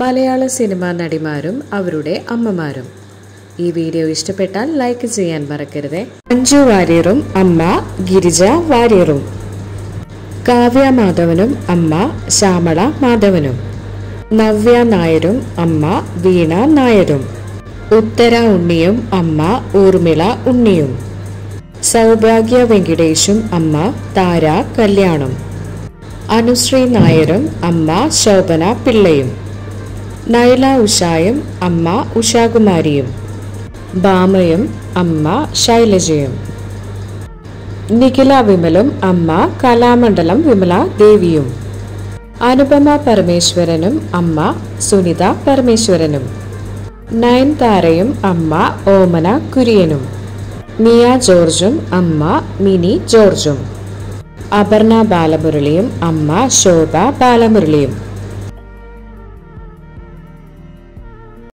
മലയാള cinema നടിമാരും അവരുടെ അമ്മമാരും. ഈ വീഡിയോ ഇഷ്ടപ്പെട്ടാൽ ലൈക്ക് ചെയ്യാൻ മറക്കരുത്. മഞ്ജു വാര്യറും അമ്മ ഗിരിജ വാര്യറും, കാവ്യ മാധവനും അമ്മ ശ്യാമള മാധവനും, നവ്യ നായരും അമ്മ വീണ നായരും, ഉത്തര ഉണ്ണിയും അമ്മ ഊർമിള ഉണ്ണിയും, സൗഭാഗ്യ വെങ്കിടേഷും അമ്മ താര കല്യാണും, അനുശ്രീ നായരും അമ്മ ശോഭന പിള്ളയും, നൈല ഉഷായും അമ്മ ഉഷാകുമാരിയും, ഭാമയും അമ്മ ശൈലജയും, നിഖില വിമലും അമ്മ കലാമണ്ഡലം വിമല ദേവിയും, അനുപമ പരമേശ്വരനും അമ്മ സുനിത പരമേശ്വരനും, നയൻതാരയും അമ്മ ഓമന കുര്യനും, മിയ ജോർജും അമ്മ മിനി ജോർജും, അപർണ ബാലമുരളിയും അമ്മ ശോഭ ബാലമുരളിയും.